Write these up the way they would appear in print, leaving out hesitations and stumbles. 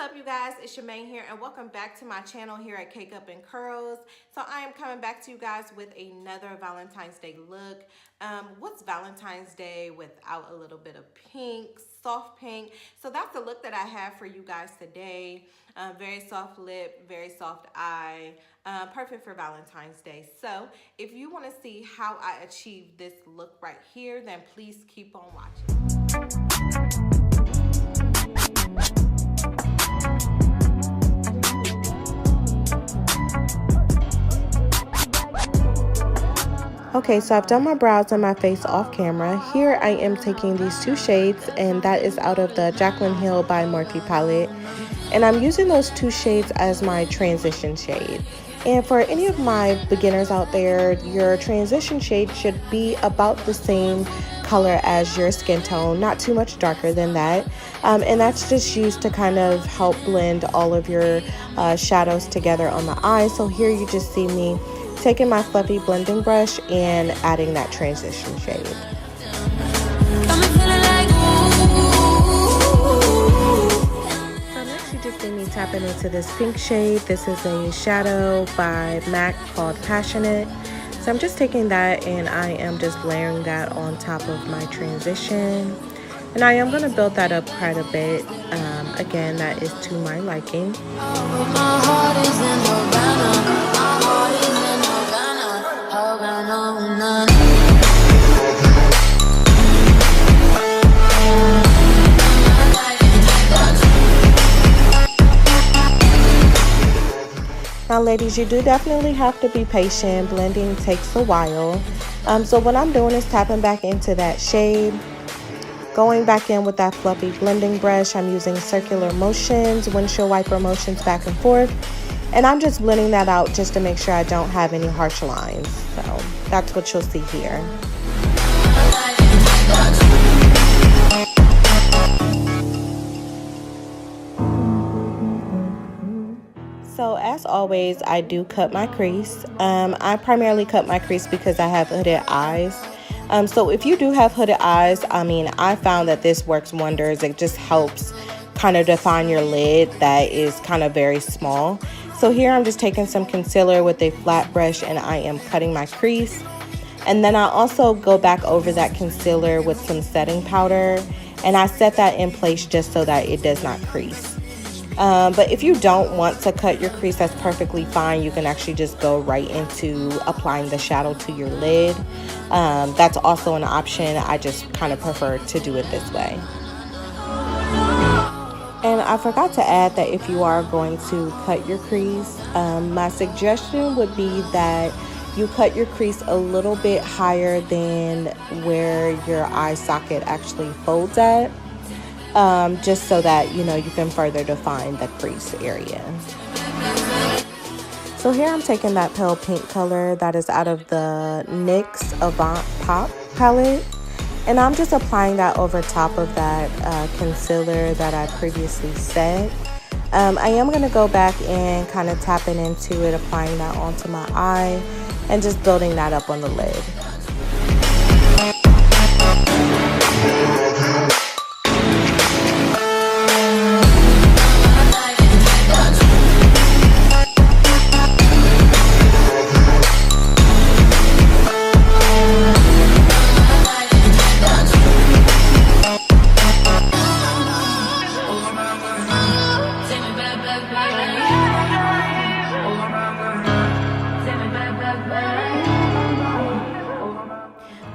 up, you guys? It's Shemaine here, and welcome back to my channel here at Cakeupncurls. So I am coming back to you guys with another Valentine's Day look. What's Valentine's Day without a little bit of pink, soft pink? So that's the look that I have for you guys today. Very soft lip, very soft eye, perfect for Valentine's Day. So if you want to see how I achieve this look right here, then please keep on watching. Okay, so I've done my brows and my face off camera. Here I am taking these two shades, and that is out of the Jaclyn Hill by Morphe palette. And I'm using those two shades as my transition shade. And for any of my beginners out there, your transition shade should be about the same color as your skin tone, not too much darker than that. And that's just used to kind of help blend all of your shadows together on the eye. So here you just see me taking my fluffy blending brush and adding that transition shade. So next you just see me tapping into this pink shade. This is a shadow by MAC called Passionate. So I'm just taking that and I am just layering that on top of my transition. And I am going to build that up quite a bit. Again, that is to my liking. Now ladies, you do definitely have to be patient. Blending takes a while. So what I'm doing is tapping back into that shade, going back in with that fluffy blending brush. I'm using circular motions, windshield wiper motions back and forth. And I'm just blending that out just to make sure I don't have any harsh lines. So that's what you'll see here. So as always, I do cut my crease. I primarily cut my crease because I have hooded eyes. So if you do have hooded eyes, I found that this works wonders. It just helps kind of define your lid that is kind of very small. So here I'm just taking some concealer with a flat brush and I am cutting my crease. And then I also go back over that concealer with some setting powder, and I set that in place just so that it does not crease. But if you don't want to cut your crease, that's perfectly fine. You can actually just go right into applying the shadow to your lid. That's also an option. I just kind of prefer to do it this way. And I forgot to add that if you are going to cut your crease, my suggestion would be that you cut your crease a little bit higher than where your eye socket actually folds at, just so that, you can further define the crease area. So here I'm taking that pale pink color that is out of the NYX Avant POP Palette. And I'm just applying that over top of that concealer that I previously set. I am going to go back and kind of tapping into it, applying that onto my eye, and just building that up on the lid.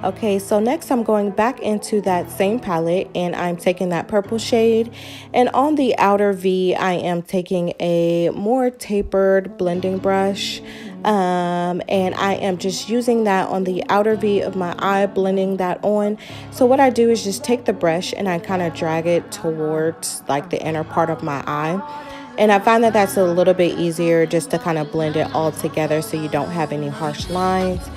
Okay, so next I'm going back into that same palette and I'm taking that purple shade, and on the outer V I am taking a more tapered blending brush, and I am just using that on the outer V of my eye, blending that on. So what I do is just take the brush and I kind of drag it towards like the inner part of my eye. And I find that that's a little bit easier just to kind of blend it all together so you don't have any harsh lines.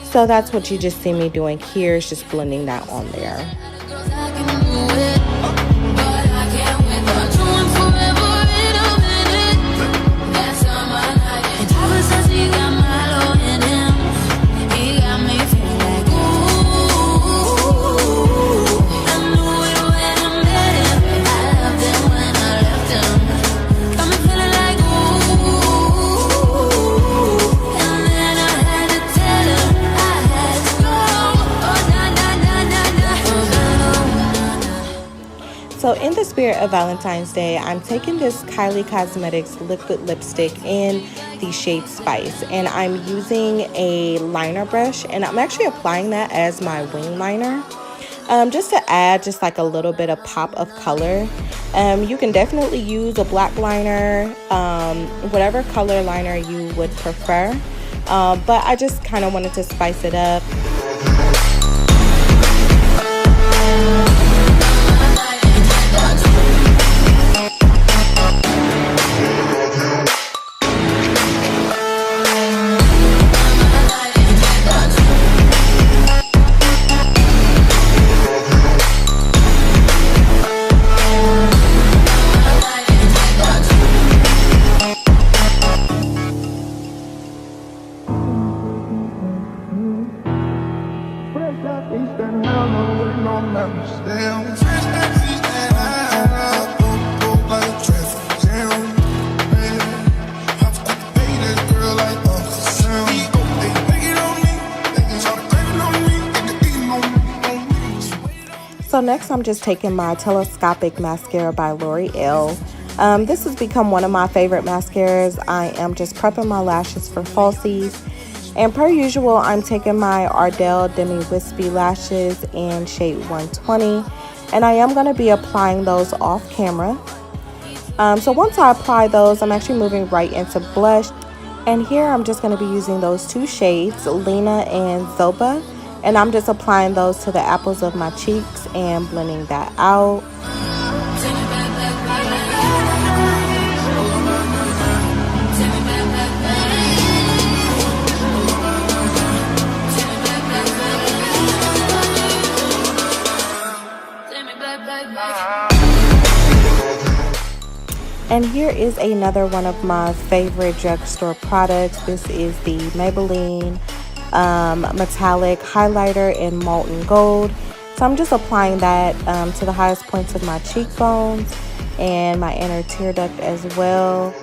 So that's what you just see me doing here, is just blending that on there. I knew it when I met him. I loved him when I left him. spirit of Valentine's Day, I'm taking this Kylie Cosmetics liquid lipstick in the shade Spice, and I'm using a liner brush, and I'm actually applying that as my wing liner. Just to add just like a little bit of pop of color. You can definitely use a black liner, whatever color liner you would prefer, but I just kind of wanted to spice it up. So next I'm just taking my Telescopic mascara by L'Oreal. This has become one of my favorite mascaras. I am just prepping my lashes for falsies. And per usual, I'm taking my Ardell Demi Wispy lashes in shade 120. And I am going to be applying those off camera. So once I apply those, I'm actually moving right into blush. And here I'm just going to be using those two shades, Lena and Zoba. And I'm just applying those to the apples of my cheeks and blending that out. And here is another one of my favorite drugstore products. This is the Maybelline metallic highlighter in Molten Gold. So I'm just applying that to the highest points of my cheekbones and my inner tear duct as well.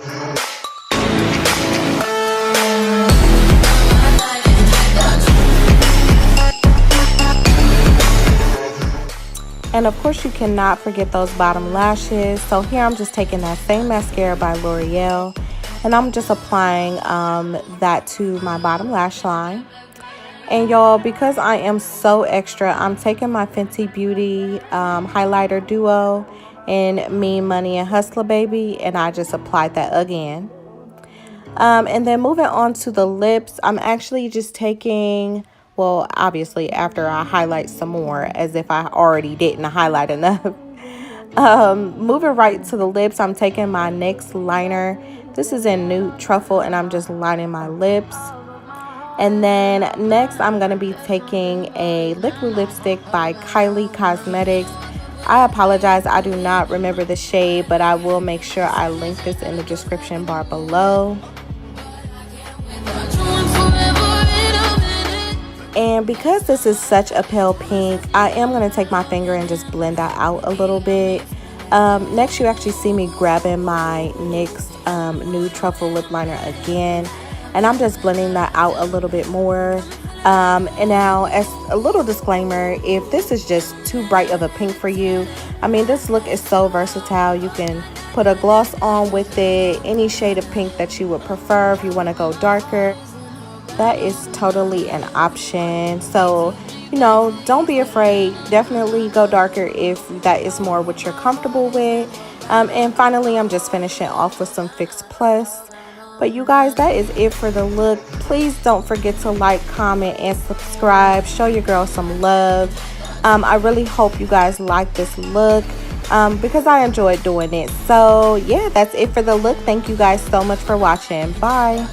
And of course you cannot forget those bottom lashes. So here I'm just taking that same mascara by L'Oreal and I'm just applying that to my bottom lash line. And y'all, because I am so extra, I'm taking my Fenty Beauty highlighter duo in Mean Money and Hustler Baby, and I just applied that again. And then moving on to the lips, I'm actually just taking, well, obviously after I highlight some more, as if I already didn't highlight enough. Moving right to the lips, I'm taking my NYX liner. This is in Nude Truffle, and I'm just lining my lips. And then next, I'm going to be taking a liquid lipstick by Kylie Cosmetics. I apologize, I do not remember the shade, but I will make sure I link this in the description bar below. And because this is such a pale pink, I am going to take my finger and just blend that out a little bit. Next, you actually see me grabbing my NYX Nude Truffle lip liner again. And I'm just blending that out a little bit more. And now, as a little disclaimer, if this is just too bright of a pink for you, I mean, this look is so versatile. You can put a gloss on with it, any shade of pink that you would prefer. If you want to go darker, that is totally an option. So, you know, don't be afraid. Definitely go darker if that is more what you're comfortable with. And finally, I'm just finishing off with some Fix Plus. But you guys, that is it for the look. Please don't forget to like, comment, and subscribe. Show your girl some love. I really hope you guys like this look because I enjoyed doing it. So yeah, that's it for the look. Thank you guys so much for watching. Bye.